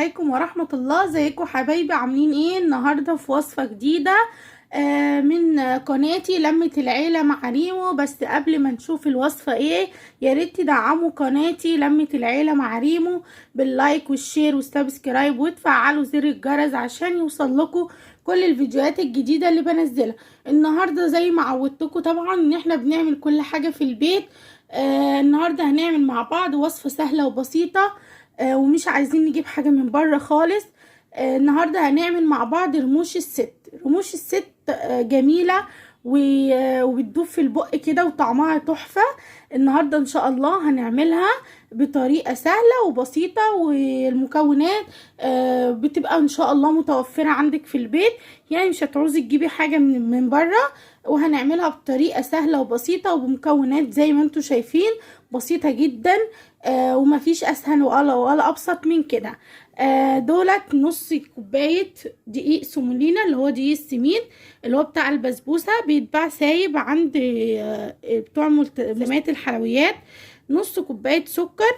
عليكم ورحمة الله. ازيكم حبايبي؟ عاملين ايه؟ النهاردة في وصفة جديدة من قناتي لمة العيلة مع ريمو. بس قبل ما نشوف الوصفة ايه، يا ريت تدعموا قناتي لمة العيلة مع ريمو باللايك والشير والسبسكرايب وتفعلوا زر الجرس عشان يوصل لكم كل الفيديوهات الجديدة اللي بنزلها. النهاردة زي ما عودتكم طبعا ان احنا بنعمل كل حاجة في البيت. النهاردة هنعمل مع بعض وصفة سهلة وبسيطة، ومش عايزين نجيب حاجة من بره خالص. النهاردة هنعمل مع بعض رموش الست. رموش الست جميلة وبتدوب في البق كده وطعمها تحفة. النهاردة ان شاء الله هنعملها بطريقة سهلة وبسيطة، والمكونات بتبقى ان شاء الله متوفرة عندك في البيت، يعني مش هتعوزي تجيبي حاجة من بره. وهنعملها بطريقة سهلة وبسيطة وبمكونات زي ما انتوا شايفين بسيطة جدا. ومفيش اسهل ولا ابسط من كده. دولت نص كوباية دقيق سومولينا، اللي هو دقيق السمين اللي هو بتاع البسبوسة، بيتباع سايب عند بتوع ملتزمات الحلويات. نص كوباية سكر،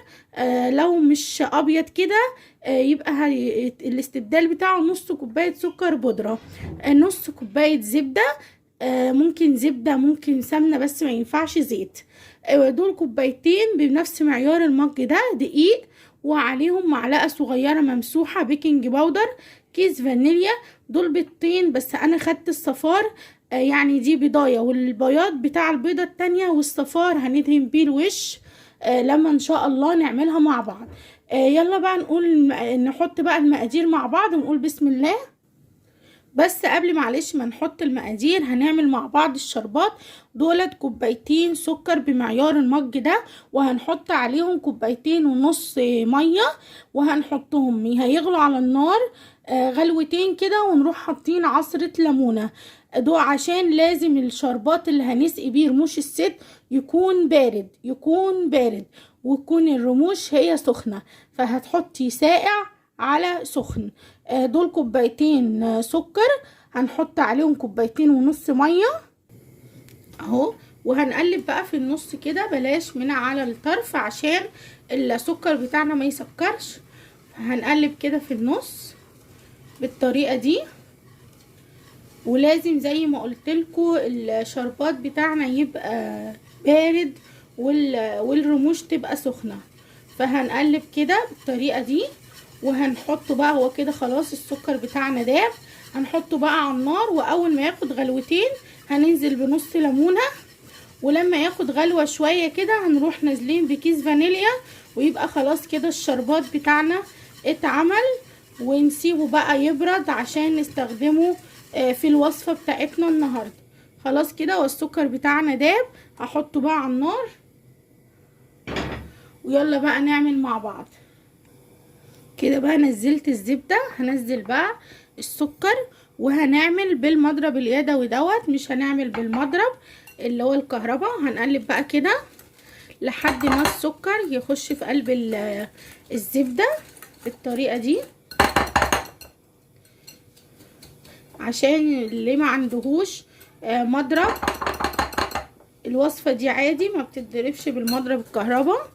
لو مش ابيض كده يبقى الاستبدال بتاعه نص كوباية سكر بودرة. نص كوباية زبدة، ممكن زبدة ممكن سمنة بس ما ينفعش زيت. دول كوبايتين بنفس معيار المج ده دقيق، وعليهم معلقة صغيرة ممسوحة بيكنج باودر، كيس فانيليا. دول بيضتين بس انا خدت الصفار، يعني دي بيضاية، والبياض بتاع البيضة التانية والصفار هندهن بيه الوش لما ان شاء الله نعملها مع بعض. يلا بقى نحط بقى المقادير مع بعض ونقول بسم الله. بس قبل معلش ما نحط المقادير هنعمل مع بعض الشربات. دولت كوبايتين سكر بمعيار المج ده، وهنحط عليهم كوبايتين ونص مية، وهنحطهم هيغلوا على النار غلوتين كده، ونروح حاطين عصرة ليمونة. دول عشان لازم الشربات اللي هنسقي بيه رموش الست يكون بارد، وتكون الرموش هي سخنة، فهتحطي ساقع على سخن. دول كوبايتين سكر، هنحط عليهم كوبايتين ونص ميه اهو، وهنقلب بقى في النص كده، بلاش من على الطرف عشان السكر بتاعنا ما يسكرش. هنقلب كده في النص بالطريقه دي، ولازم زي ما قلتلكوا الشربات بتاعنا يبقى بارد والرموش تبقى سخنه. فهنقلب كده بالطريقه دي، وهنحطه بقى. هو كده خلاص السكر بتاعنا داب، هنحطه بقى على النار، واول ما ياخد غلوتين هننزل بنص ليمونه، ولما ياخد غلوه شويه كده هنروح نازلين بكيس فانيليا، ويبقى خلاص كده الشربات بتاعنا اتعمل. ونسيبه بقى يبرد عشان نستخدمه في الوصفه بتاعتنا النهارده. خلاص كده والسكر بتاعنا داب، هحطه بقى على النار، ويلا بقى نعمل مع بعض كده. بقى نزلت الزبدة، هنزل بقى السكر، وهنعمل بالمضرب اليدوي دوت، مش هنعمل بالمضرب اللي هو الكهرباء. هنقلب بقى كده لحد ما السكر يخش في قلب الزبدة بالطريقة دي، عشان اللي ما عندهوش مضرب الوصفة دي عادي ما بتتضربش بالمضرب الكهرباء.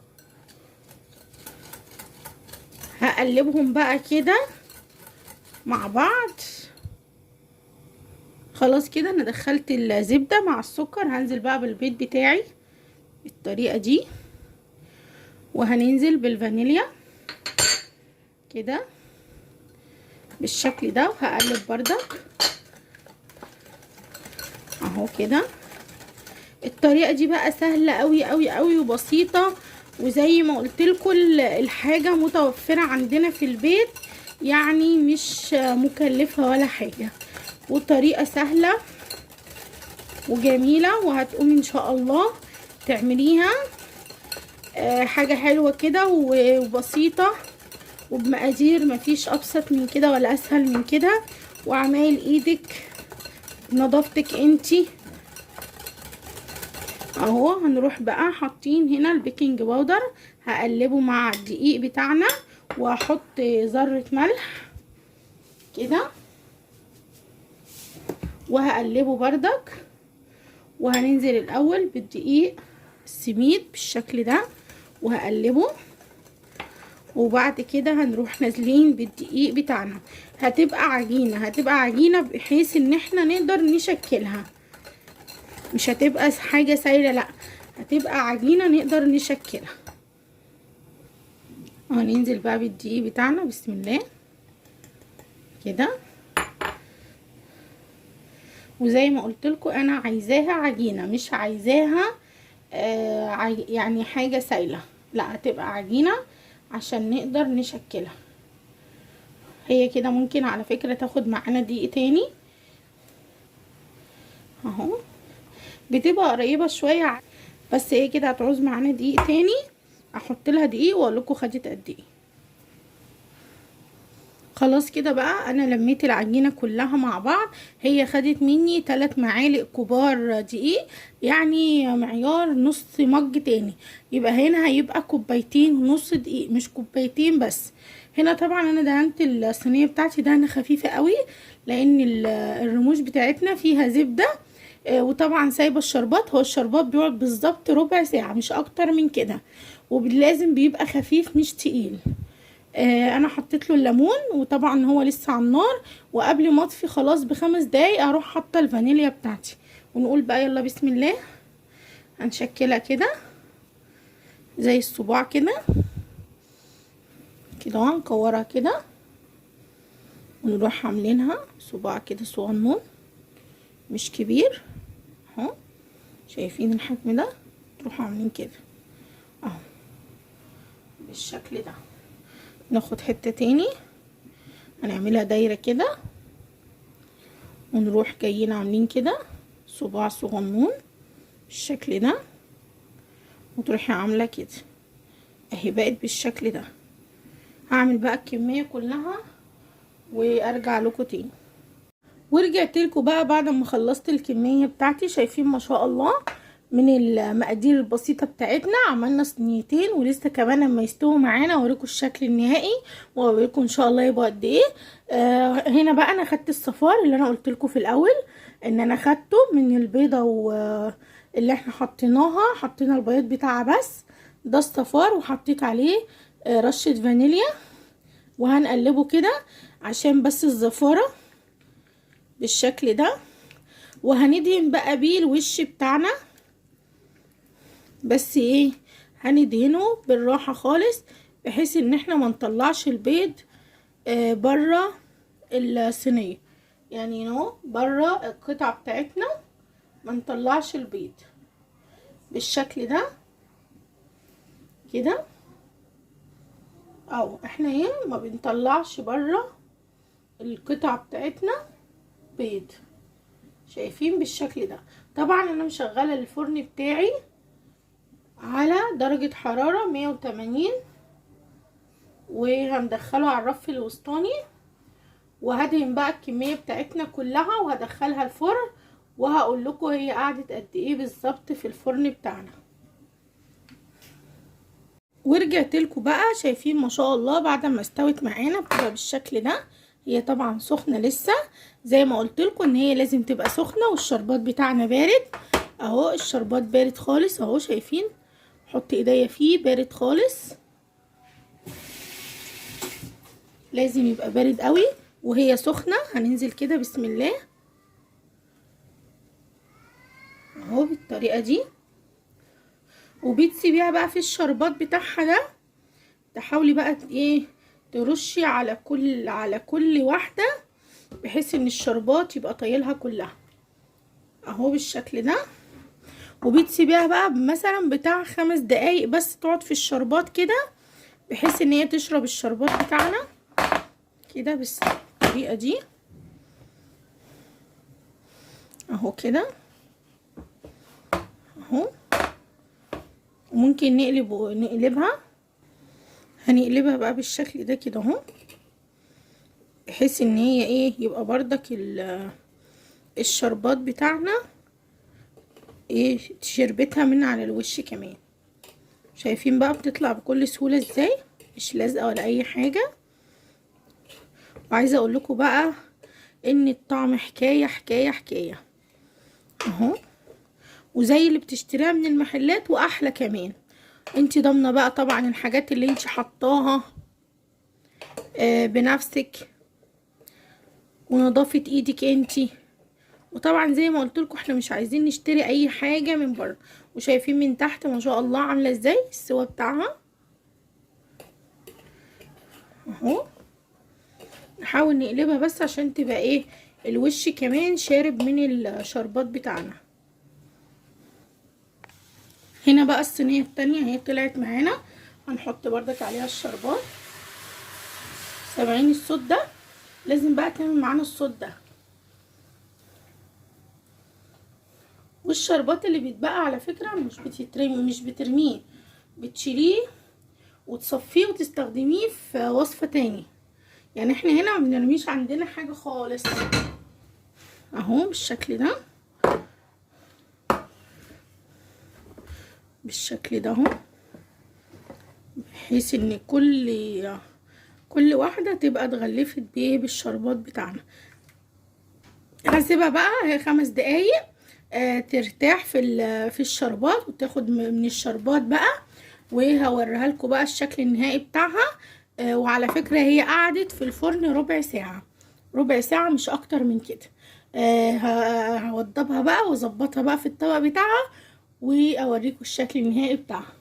هقلبهم بقى كده مع بعض. خلاص كده انا دخلت الزبدة مع السكر، هنزل بقى بالبيض بتاعي بالطريقة دي، وهننزل بالفانيليا كده بالشكل ده، وهقلب بردك اهو كده. الطريقة دي بقى سهلة قوي قوي قوي وبسيطة، وزي ما قلتلكوا الحاجة متوفرة عندنا في البيت، يعني مش مكلفة ولا حاجة، وطريقة سهلة وجميلة، وهتقومي ان شاء الله تعمليها حاجة حلوة كده وبسيطة وبمقادير مفيش ابسط من كده ولا اسهل من كده، وعمايل ايدك نظافتك انتي اهو. هنروح بقى حاطين هنا البيكنج باودر، هقلبه مع الدقيق بتاعنا، واحط ذرة ملح كده، وهقلبه بردك. وهننزل الاول بالدقيق السميد بالشكل ده، وهقلبه، وبعد كده هنروح نازلين بالدقيق بتاعنا. هتبقى عجينة بحيث ان احنا نقدر نشكلها، مش هتبقى حاجة سايلة، لا هتبقى عجينة نقدر نشكلها. هننزل بقى بالدقيق بتاعنا بسم الله كده. وزي ما قلت لكم انا عايزاها عجينة، مش عايزاها يعني حاجة سايلة، لا هتبقى عجينة عشان نقدر نشكلها. هي كده ممكن على فكرة تاخد معانا دقيق تاني اهو، بتبقى قريبة شوية، بس هي كده هتعوز معانا دقيق تاني. احط لها دقيق واقول لكم خدت قد ايه. خلاص كده بقى انا لميت العجينة كلها مع بعض. هي خدت مني 3 معالق كبار دقيق، يعني معيار نص مج تاني، يبقى هنا هيبقى 2.5 كوب دقيق، مش 2 بس. هنا طبعا انا دهنت الصينية بتاعتي دهنة خفيفة قوي، لان الرموش بتاعتنا فيها زبدة. وطبعا سايبه الشربات، هو الشربات بيقعد بالظبط ربع ساعة مش اكتر من كده، ولازم بيبقى خفيف مش تقيل. انا حطيت له الليمون، وطبعا هو لسه على النار، وقبل ما اطفي خلاص ب5 دقايق اروح حاطه الفانيليا بتاعتي. ونقول بقى يلا بسم الله. هنشكلها كده زي الصباع كده هنكورها كده، ونروح عاملينها صباع كده صغنون مش كبير اهو. شايفين الحجم ده؟ تروحوا عاملين كده اهو بالشكل ده. ناخد حتة تاني هنعملها دايرة كده، ونروح جايين عاملين كده صباع صغنون بالشكل ده، وتروحي عاملة كده اهي بقت بالشكل ده. هعمل بقى الكمية كلها وارجع لكم تاني. ورجعت لكم بقى بعد ما خلصت الكمية بتاعتي. شايفين ما شاء الله من المقادير البسيطة بتاعتنا عملنا صينيتين، ولسه كمان لما يستووا معانا اوريكم الشكل النهائي، واوريكم ان شاء الله يبقى قد ايه. هنا بقى انا خدت الصفار اللي انا قلت لكم في الاول ان انا خدته من البيضة اللي احنا حطينا البياض بتاعها بس، ده الصفار، وحطيت عليه رشة فانيليا، وهنقلبه كده عشان بس الزفارة بالشكل ده. وهندهن بقى بيه الوش بتاعنا، بس ايه هندهنه بالراحة خالص بحيث ان احنا ما نطلعش البيض بره الصينية، يعني اهو بره القطعة بتاعتنا ما نطلعش البيض بالشكل ده كده. او احنا ايه ما بنطلعش بره القطعة بتاعتنا بيض. شايفين بالشكل ده؟ طبعا انا مشغله الفرن بتاعي على درجة حرارة 180، وهندخله على الرف الوسطاني، وهدهن بقى الكمية بتاعتنا كلها وهدخلها الفرن، وهقول لكم هي قعدت قد ايه بالظبط في الفرن بتاعنا. ورجعت لكم بقى. شايفين ما شاء الله بعد ما استوت معانا بتبقى بالشكل ده. هي طبعا سخنه لسه، زي ما قلت لكم ان هي لازم تبقى سخنه، والشربات بتاعنا بارد اهو. الشربات بارد خالص اهو، شايفين؟ حط ايديا فيه بارد خالص، لازم يبقى بارد قوي وهي سخنه. هننزل كده بسم الله اهو بالطريقه دي، وبتسيبيها بقى في الشربات بتاعها ده. تحاولي بقى ايه ترشي على كل واحده بحيث ان الشربات يبقى طايلها كلها اهو بالشكل ده. وبتسيبيها بقى مثلا بتاع 5 دقايق بس تقعد في الشربات كده، بحيث ان هي تشرب الشربات بتاعنا كده بالطريقه دي اهو كده اهو. وممكن نقلبها، هنقلبها بقى بالشكل ده كده اهو، بحيث ان هي ايه يبقى بردك الشربات بتاعنا ايه شربتها من على الوش كمان. شايفين بقى بتطلع بكل سهولة ازاي، مش لازقة ولا اي حاجة. وعايزة اقول لكم بقى ان الطعم حكاية حكاية حكاية اهو، وزي اللي بتشتريها من المحلات واحلى كمان. انتي ضامنة بقى طبعا الحاجات اللي انتي حطاها بنفسك ونظافة ايدك انتي. وطبعا زي ما قلت لكم احنا مش عايزين نشتري اي حاجة من بره. وشايفين من تحت ما شاء الله عاملة ازاي السوا بتاعها اهو. نحاول نقلبها بس عشان تبقى ايه الوش كمان شارب من الشربات بتاعنا. هنا بقى الصينية التانية اهي طلعت معانا، هنحط بردك عليها الشربات. سامعين الصوت ده؟ لازم بقى تعمل معانا الصوت ده. والشربات اللي بيتبقى على فكرة مش بترميه، بتشيليه وتصفيه وتستخدميه في وصفة تاني. يعني احنا هنا ما بنرميش عندنا حاجة خالص اهو بالشكل ده، بالشكل ده اهو، بحيث ان كل واحدة تبقى اتغلفت بايه بالشربات بتاعنا. هسيبها بقى 5 دقايق ترتاح في الشربات وتاخد من الشربات بقى، وهوريها لكم بقى الشكل النهائي بتاعها. وعلى فكرة هي قعدت في الفرن ربع ساعة، ربع ساعة مش اكتر من كده. هوضبها بقى واظبطها بقى في الطبق بتاعها واوريكم الشكل النهائي بتاعها.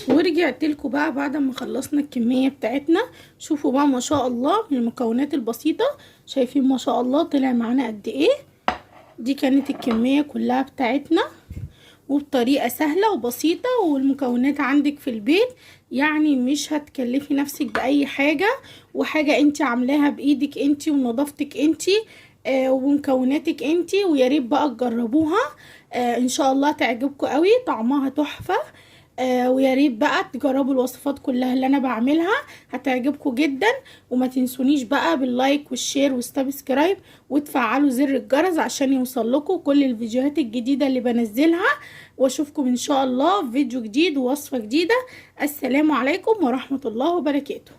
ورجعت لكم بقى بعد ما خلصنا الكمية بتاعتنا. شوفوا بقى ما شاء الله من المكونات البسيطة، شايفين ما شاء الله طلع معانا قد ايه. دي كانت الكمية كلها بتاعتنا وبطريقة سهلة وبسيطة، والمكونات عندك في البيت، يعني مش هتكلفي نفسك بأي حاجة، وحاجة انتي عاملاها بإيدك انتي ونظافتك انتي ومكوناتك انتي. وياريت بقى تجربوها ان شاء الله تعجبكم قوي، طعمها تحفة. وياريت بقى تجربوا الوصفات كلها اللي انا بعملها، هتعجبكم جدا. وما تنسونيش بقى باللايك والشير والسبسكرايب وتفعلوا زر الجرس عشان يوصل لكم كل الفيديوهات الجديدة اللي بنزلها. واشوفكم ان شاء الله في فيديو جديد ووصفة جديدة. السلام عليكم ورحمة الله وبركاته.